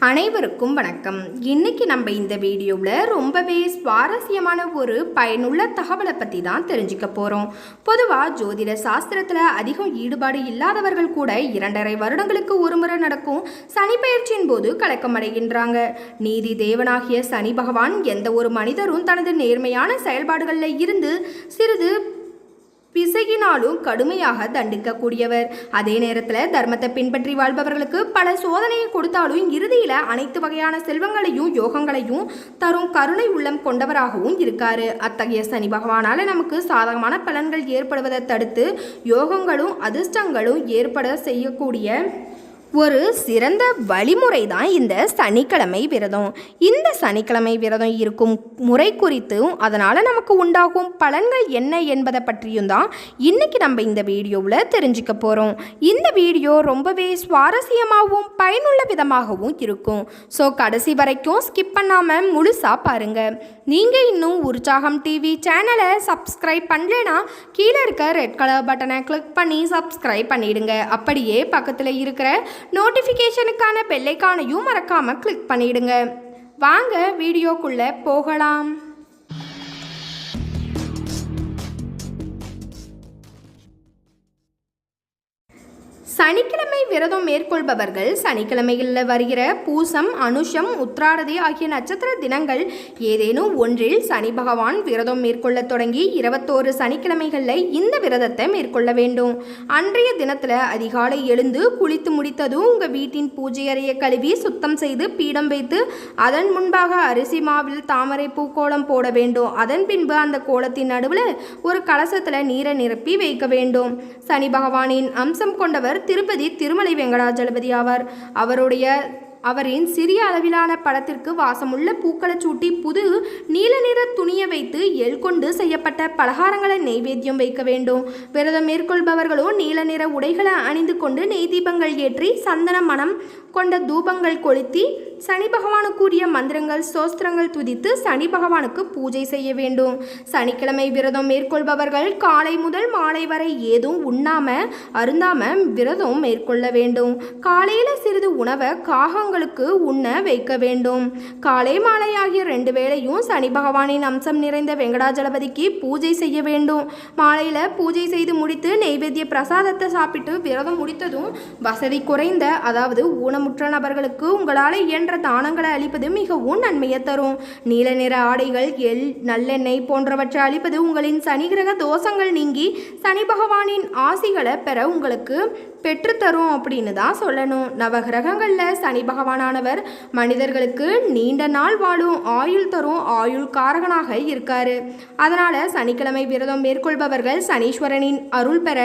அனைவருக்கும் வணக்கம். இன்னைக்கு நம்ம இந்த வீடியோவில் ரொம்பவே சுவாரஸ்யமான ஒரு பயனுள்ள தகவலை பற்றி தான் தெரிஞ்சுக்க போகிறோம். பொதுவாக ஜோதிட சாஸ்திரத்தில் அதிகம் ஈடுபாடு இல்லாதவர்கள் கூட 2.5 வருடங்களுக்கு ஒரு முறை நடக்கும் சனி பெயர்ச்சியின் போது கலக்கமடைகின்றாங்க. நீதி தேவனாகிய சனி பகவான் எந்த ஒரு மனிதரும் தனது நேர்மையான செயல்பாடுகளில் இருந்து சிறிது பிசகினாலும் கடுமையாக தண்டிக்கக்கூடியவர். அதே நேரத்தில் தர்மத்தை பின்பற்றி வாழ்பவர்களுக்கு பல சோதனையை கொடுத்தாலும் இறுதியில் அனைத்து வகையான செல்வங்களையும் யோகங்களையும் தரும் கருணை உள்ளம் கொண்டவராகவும் இருக்காரு. அத்தகைய சனி பகவானால் நமக்கு சாதகமான பலன்கள் ஏற்படுவதை தடுத்து யோகங்களும் அதிர்ஷ்டங்களும் ஏற்பட செய்யக்கூடிய ஒரு சிறந்த வழிமுறை தான் இந்த சனிக்கிழமை விரதம். இந்த சனிக்கிழமை விரதம் இருக்கும் முறை குறித்தும் அதனால் நமக்கு உண்டாகும் பலன்கள் என்ன என்பதை பற்றியும் தான் இன்றைக்கி நம்ம இந்த வீடியோவில் தெரிஞ்சுக்க போகிறோம். இந்த வீடியோ ரொம்பவே சுவாரஸ்யமாகவும் பயனுள்ள விதமாகவும் இருக்கும். ஸோ கடைசி வரைக்கும் ஸ்கிப் பண்ணாமல் முழுசாக பாருங்கள். நீங்கள் இன்னும் உற்சாகம் டிவி சேனலை சப்ஸ்கிரைப் பண்ணலைன்னா கீழே இருக்க ரெட் கலர் பட்டனை கிளிக் பண்ணி சப்ஸ்கிரைப் பண்ணிடுங்க. அப்படியே பக்கத்தில் இருக்கிற நோட்டிஃபிகேஷனுக்கான பெல்லைக்கானையும் மறக்காமல் கிளிக் பண்ணிடுங்க. வாங்க வீடியோக்குள்ளே போகலாம். சனிக்கிழமை விரதம் மேற்கொள்பவர்கள் சனிக்கிழமைகளில் வருகிற பூசம், அனுஷம், உத்திராடதி ஆகிய நட்சத்திர தினங்கள் ஏதேனும் ஒன்றில் சனி பகவான் விரதம் மேற்கொள்ள தொடங்கி 21 சனிக்கிழமைகளில் இந்த விரதத்தை மேற்கொள்ள வேண்டும். அன்றைய தினத்தில் அதிகாலை எழுந்து குளித்து முடித்ததும் உங்கள் வீட்டின் பூஜை அறையை கழுவி சுத்தம் செய்து பீடம் வைத்து அதன் முன்பாக அரிசி மாவில் தாமரை பூக்கோளம் போட வேண்டும். அதன் பின்பு அந்த கோலத்தின் நடுவில் ஒரு கலசத்தில் நீரை நிரப்பி வைக்க வேண்டும். சனி பகவானின் அம்சம் கொண்டவர் திருப்பதி திருமலை வெங்கடாஜலபதி ஆவார். அவரின் சிறிய அளவிலான படத்திற்கு வாசமுள்ள பூக்களை சூட்டி புது நீல நிற துணியை வைத்து எள் கொண்டு செய்யப்பட்ட பலகாரங்களை நெய்வேத்தியம் வைக்க வேண்டும். விரதம் மேற்கொள்பவர்களோ நீல நிற உடைகளை அணிந்து கொண்டு நெய் தீபங்கள் ஏற்றி சந்தன மனம் கொண்ட தூபங்கள் கொளுத்தி சனி பகவானுக்குரிய மந்திரங்கள் சோஸ்திரங்கள் துதித்து சனி பகவானுக்கு பூஜை செய்ய வேண்டும். சனிக்கிழமை விரதம் மேற்கொள்பவர்கள் காலை முதல் மாலை வரை ஏதும் அருந்தாம விரதம் மேற்கொள்ள வேண்டும். காலையில் சிறிது உணவை காகங்களுக்கு உண்ண வைக்க வேண்டும். காலை மாலை ஆகிய 2 வேளையும் சனி பகவானின் அம்சம் நிறைந்த வெங்கடாஜலபதிக்கு பூஜை செய்ய வேண்டும். மாலையில் பூஜை செய்து முடித்து நெய்வேத்திய பிரசாதத்தை சாப்பிட்டு விரதம் முடித்ததும் வசதி குறைந்த அதாவது ஊனமுற்ற நபர்களுக்கு உங்களால் இயன்ற தானங்களை அளிப்பது மிகவும் நன்மையை தரும். நீல நிற ஆடைகள், எள், நல்லெண்ணெய் போன்றவற்றை அளிப்பது உங்களின் சனி கிரக தோஷங்கள் நீங்கி சனி பகவானின் ஆசிகளை பெற உங்களுக்கு பெற்றுத்தரும் அப்படின்னு தான் சொல்லணும். நவகிரகங்களில் சனி பகவானானவர் மனிதர்களுக்கு நீண்ட நாள் வாழும் ஆயுள் தரும் ஆயுள் காரகனாக இருக்காரு. அதனால் சனிக்கிழமை விரதம் மேற்கொள்பவர்கள் சனீஸ்வரனின் அருள் பெற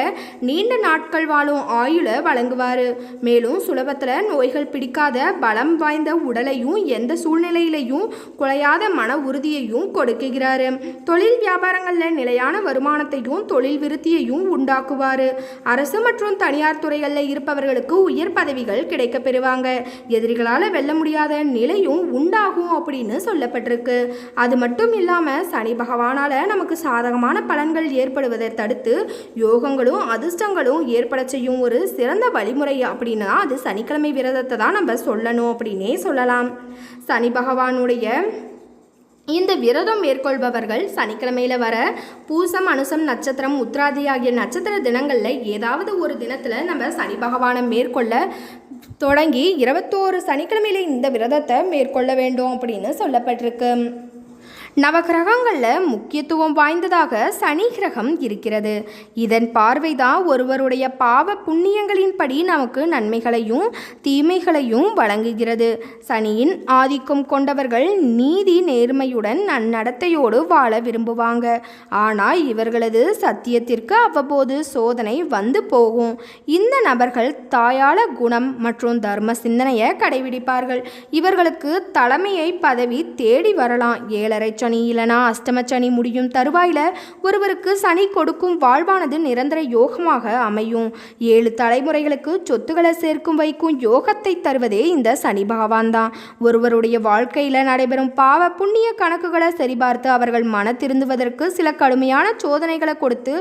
நீண்ட நாட்கள் வாழும் ஆயுளை வழங்குவார். மேலும் சுலபத்தில் நோய்கள் பிடிக்காத பலம் வாய்ந்த உடலையும் எந்த சூழ்நிலையிலையும் குலையாத மன உறுதியையும் கொடுக்குகிறார். தொழில் வியாபாரங்களில் நிலையான வருமானத்தையும் தொழில் விருத்தியையும் உண்டாக்குவார். அரசு மற்றும் தனியார் துறைகளில் இருப்பவர்களுக்கு உயர் பதவிகள் கிடைக்க பெறுவாங்க. எதிரிகளால் வெல்ல முடியாத நிலையும் உண்டாகும் அப்படின்னு சொல்லப்பட்டிருக்கு. அது மட்டும் இல்லாமல் சனி பகவானால் நமக்கு சாதகமான பலன்கள் ஏற்படுவதை தடுத்து யோகங்களும் அதிர்ஷ்டங்களும் ஏற்பட செய்யும் ஒரு சிறந்த வழிமுறை அப்படின்னா அது சனிக்கிழமை விரதத்தை தான் நம்ம சொல்லணும் அப்படின்னே சொல்லலாம். சனி பகவானுடைய இந்த விரதம் மேற்கொள்பவர்கள் சனிக்கிழமையில் வர பூசம், அனுசம் நட்சத்திரம், உத்திராதி ஆகிய நட்சத்திர தினங்களில் ஏதாவது ஒரு தினத்தில் நம்ம சனி பகவானை மேற்கொள்ள தொடங்கி 21 சனிக்கிழமையில் இந்த விரதத்தை மேற்கொள்ள வேண்டும் அப்படின்னு சொல்லப்பட்டிருக்கு. நவகிரகங்களில் முக்கியத்துவம் வாய்ந்ததாக சனி கிரகம் இருக்கிறது. இதன் பார்வைதான் ஒருவருடைய பாவ புண்ணியங்களின்படி நமக்கு நன்மைகளையும் தீமைகளையும் வழங்குகிறது. சனியின் ஆதிக்கம் கொண்டவர்கள் நீதி நேர்மையுடன் நன்னடத்தையோடு வாழ விரும்புவாங்க. ஆனால் இவர்களது சத்தியத்திற்கு அவ்வப்போது சோதனை வந்து போகும். இந்த நபர்கள் தாயாள குணம் மற்றும் தர்ம சிந்தனையை கடைபிடிப்பார்கள். இவர்களுக்கு தலைமையை பதவி தேடி வரலாம். 7.5 சனி இல்லைனா அஷ்டமச்சனி முடியும் தருவாயில் ஒருவருக்கு சனி கொடுக்கும் வாழ்வானது நிரந்தர யோகமாக அமையும். 7 தலைமுறைகளுக்கு சொத்துக்களை சேர்க்கும் வைக்கும் யோகத்தை தருவதே இந்த சனி பகவான் தான். ஒருவருடைய வாழ்க்கையில் நடைபெறும் பாவ புண்ணிய கணக்குகளை சரிபார்த்து அவர்கள் மன திருந்துவதற்கு சில கடுமையான சோதனைகளை கொடுத்து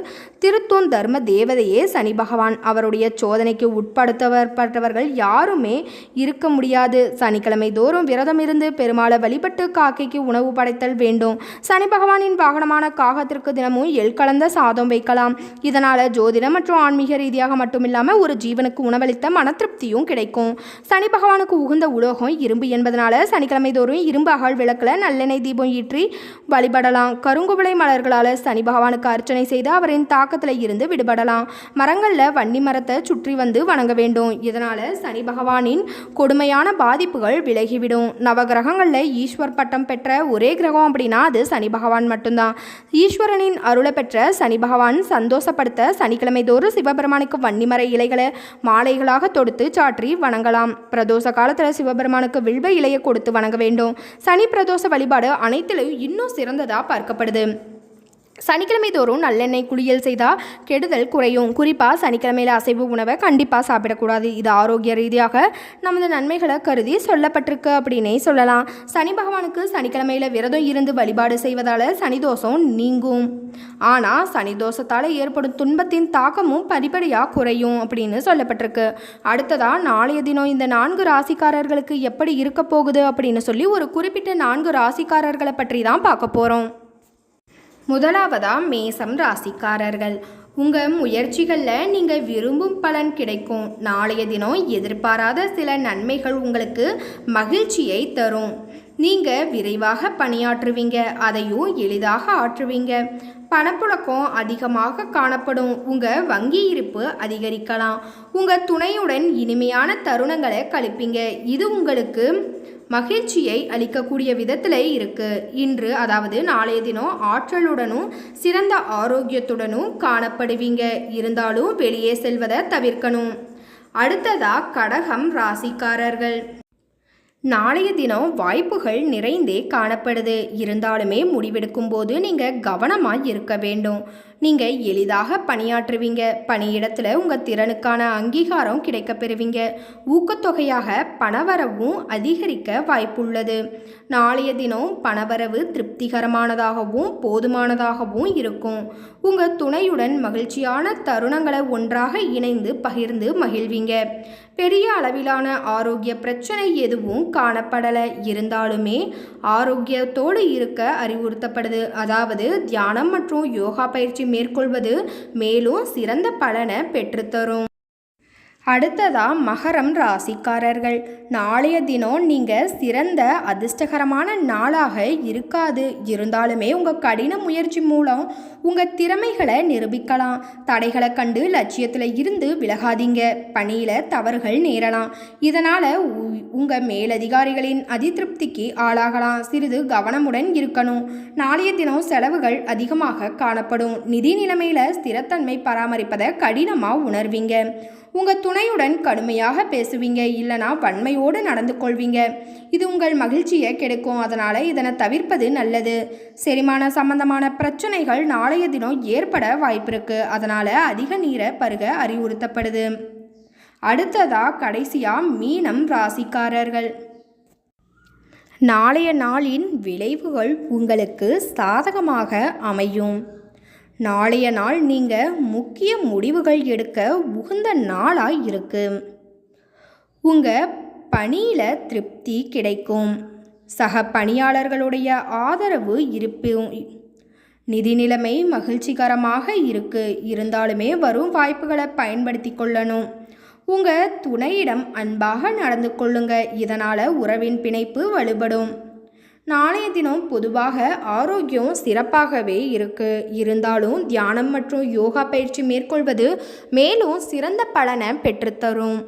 திருத்தும் தர்ம தேவதையே சனி பகவான். அவருடைய சோதனைக்கு உட்படுத்தப்பட்டவர்கள் யாருமே இருக்க முடியாது. சனிக்கிழமை தோறும் விரதம் இருந்து பெருமாளை வழிபட்டு காக்கைக்கு உணவு படைத்தல் வேண்டும். சனி பகவானின் வாகனமான காகத்திற்கு தினமும் எள் கலந்த சாதம் வைக்கலாம். இதனால் ஜோதிடம் மற்றும் ஆன்மீக ரீதியாக மட்டுமில்லாமல் ஒரு ஜீவனுக்கு உணவளித்த மன திருப்தியும் கிடைக்கும். சனி பகவானுக்கு உகந்த உலோகம் இரும்பு என்பதனால சனிக்கிழமை தோறும் இரும்பு அகல் விளக்கில் நல்லெண்ணெய் தீபம் ஏற்றி வழிபடலாம். கருங்குவளை மலர்களால் சனி பகவானுக்கு அர்ச்சனை செய்து அவரின் தாக்கத்தில் இருந்து விடுபடலாம். மரங்களில் வன்னி மரத்தை சுற்றி வந்து வணங்க வேண்டும். இதனால் சனி பகவானின் கொடுமையான பாதிப்புகள் விலகிவிடும். நவகிரகங்களில் ஈஸ்வர் பட்டம் பெற்ற ஒரே கிரகம் அப்படின்னா அது சனி பகவான் மட்டும்தான். ஈஸ்வரனின் அருளை பெற்ற சனி பகவான் சந்தோஷப்படுத்த சனிக்கிழமை தோறும் சிவபெருமானுக்கு வன்னிமர இலைகளை மாலைகளாக தொடுத்து சாற்றி வணங்கலாம். பிரதோஷ காலத்தில் சிவபெருமானுக்கு வில்வ இலையை கொடுத்து வணங்க வேண்டும். சனி பிரதோஷ வழிபாடு அனைத்திலும் இன்னும் சிறந்ததாக பார்க்கப்படுது. சனிக்கிழமை தோறும் நல்லெண்ணெய் குளியல் செய்தால் கெடுதல் குறையும். குறிப்பாக சனிக்கிழமையில் அசைவு உணவை கண்டிப்பாக சாப்பிடக்கூடாது. இது ஆரோக்கிய ரீதியாக நமது நன்மைகளை கருதி சொல்லப்பட்டிருக்கு அப்படின்னே சொல்லலாம். சனி பகவானுக்கு சனிக்கிழமையில் விரதம் இருந்து வழிபாடு செய்வதால் சனிதோஷம் நீங்கும். ஆனால் சனிதோஷத்தால் ஏற்படும் துன்பத்தின் தாக்கமும் படிப்படியாக குறையும் அப்படின்னு சொல்லப்பட்டிருக்கு. அடுத்ததாக நாளைய தினம் இந்த 4 ராசிக்காரர்களுக்கு எப்படி இருக்க போகுது அப்படின்னு சொல்லி ஒரு குறிப்பிட்ட 4 ராசிக்காரர்களை பற்றி தான் பார்க்க போகிறோம். முதலாவதா மேசம் ராசிக்காரர்கள். உங்கள் முயற்சிகளில் நீங்கள் விரும்பும் பலன் கிடைக்கும். நாளைய தினம் எதிர்பாராத சில நன்மைகள் உங்களுக்கு மகிழ்ச்சியை தரும். நீங்கள் விரைவாக பணியாற்றுவீங்க, அதையும் எளிதாக ஆற்றுவீங்க. பணப்புழக்கம் அதிகமாக காணப்படும். உங்கள் வங்கி இருப்பு அதிகரிக்கலாம். உங்கள் துணையுடன் இனிமையான தருணங்களை கழிப்பீங்க. இது உங்களுக்கு மகிழ்ச்சியை அளிக்கக்கூடிய விதத்தில் இருக்குது. இன்று அதாவது நாளைய தினம் ஆற்றலுடனும் சிறந்த ஆரோக்கியத்துடனும் காணப்படுவீங்க. இருந்தாலும் வெளியே செல்வதை தவிர்க்கணும். அடுத்ததாக கடகம் ராசிக்காரர்கள். நாளைய தினம் வாய்ப்புகள் நிறைந்தே காணப்படுது. இருந்தாலுமே முடிவெடுக்கும் போது நீங்கள் கவனமாக இருக்க வேண்டும். நீங்கள் எளிதாக பணியாற்றுவீங்க. பணியிடத்தில் உங்கள் திறனுக்கான அங்கீகாரம் கிடைக்க பெறுவீங்க. ஊக்கத்தொகையாக பணவரவும் அதிகரிக்க வாய்ப்புள்ளது. நாளைய தினம் பணவரவு திருப்திகரமானதாகவும் போதுமானதாகவும் இருக்கும். உங்கள் துணையுடன் மகிழ்ச்சியான தருணங்களை ஒன்றாக இணைந்து பகிர்ந்து மகிழ்வீங்க. பெரிய அளவிலான ஆரோக்கிய பிரச்சனை எதுவும் காணப்படலை. இருந்தாலுமே ஆரோக்கியத்தோடு இருக்க அறிவுறுத்தப்படுது. அதாவது தியானம் மற்றும் யோகா பயிற்சி மேற்கொள்வது மேலும் சிறந்த பலனை பெற்றுத்தரும். அடுத்ததாக மகரம் ராசிக்காரர்கள். நாளைய தினம் நீங்கள் சிறந்த அதிர்ஷ்டகரமான நாளாக இருக்காது. இருந்தாலுமே உங்கள் கடின முயற்சி மூலம் உங்கள் திறமைகளை நிரூபிக்கலாம். தடைகளை கண்டு லட்சியத்தில் இருந்து விலகாதீங்க. பணியில் தவறுகள் நேரலாம். இதனால் உங்கள் மேலதிகாரிகளின் அதிருப்திக்கு ஆளாகலாம். சிறிது கவனமுடன் இருக்கணும். நாளைய தினம் செலவுகள் அதிகமாக காணப்படும். நிதி நிலைமையில் ஸ்திரத்தன்மை பராமரிப்பதை கடினமாக உணர்வீங்க. உங்கள் துணையுடன் கடுமையாக பேசுவீங்க, இல்லைனா வன்மையோடு நடந்து கொள்வீங்க. இது உங்கள் மகிழ்ச்சியை கெடுக்கும். அதனால் இதனை தவிர்ப்பது நல்லது. செரிமான சம்பந்தமான பிரச்சனைகள் நாளைய தினம் ஏற்பட வாய்ப்பிருக்கு. அதனால் அதிக நீரை பருக அறிவுறுத்தப்படுது. அடுத்ததாக கடைசியாக மீனம் ராசிக்காரர்கள். நாளைய நாளின் விளைவுகள் உங்களுக்கு சாதகமாக அமையும். நாளைய நாள் நீங்கள் முக்கிய முடிவுகள் எடுக்க உகந்த நாளாக இருக்கு. உங்கள் பணியில் திருப்தி கிடைக்கும். சக பணியாளர்களுடைய ஆதரவு இருப்பும். நிதி நிலைமை மகிழ்ச்சிகரமாக இருக்கு. இருந்தாலுமே வரும் வாய்ப்புகளை பயன்படுத்தி கொள்ளணும். உங்கள் துணையிடம் அன்பாக நடந்து கொள்ளுங்க. இதனால் உறவின் பிணைப்பு வலுப்படும். நாளைய தினம் பொதுவாக ஆரோக்கியம் சிறப்பாகவே இருக்கு. இருந்தாலும் தியானம் மற்றும் யோகா பயிற்சி மேற்கொள்வது மேலும் சிறந்த பலனை பெற்றுத்தரும்.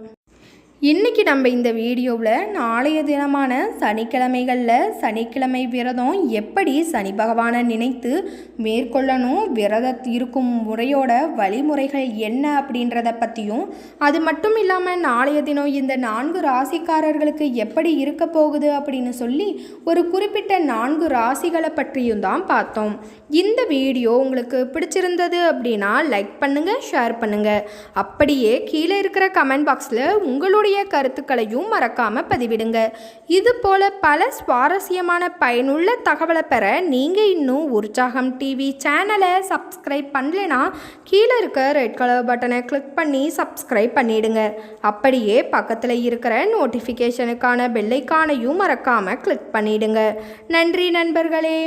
இன்றைக்கி நம்ம இந்த வீடியோவில் நாளைய தினமான சனிக்கிழமைகளில் சனிக்கிழமை விரதம் எப்படி சனி பகவானை நினைத்து மேற்கொள்ளணும், விரதம் இருக்கும் முறையோட வழிமுறைகள் என்ன அப்படின்றத பற்றியும், அது மட்டும் இல்லாமல் நாளைய தினம் இந்த 4 ராசிக்காரர்களுக்கு எப்படி இருக்க போகுது அப்படின்னு சொல்லி ஒரு குறிப்பிட்ட 4 ராசிகளை பற்றியும் தான் பார்த்தோம். இந்த வீடியோ உங்களுக்கு பிடிச்சிருந்தது அப்படின்னா லைக் பண்ணுங்கள், ஷேர் பண்ணுங்கள். அப்படியே கீழே இருக்கிற கமெண்ட் பாக்ஸில் உங்களுடைய கருத்துக்களையும் மறக்காம பதிவிடுங்க. இது போல பல சுவாரஸ்யமான பயனுள்ள தகவலை பெற நீங்க இன்னும் உற்சாகம் டிவி சேனலை சப்ஸ்கிரைப் பண்ணலைன்னா கீழே இருக்க ரெட் கலர் பட்டனை கிளிக் பண்ணி சப்ஸ்கிரைப் பண்ணிடுங்க. அப்படியே பக்கத்தில் இருக்கிற நோட்டிஃபிகேஷனுக்கான பெல் ஐகானையும் மறக்காம கிளிக் பண்ணிடுங்க. நன்றி நண்பர்களே.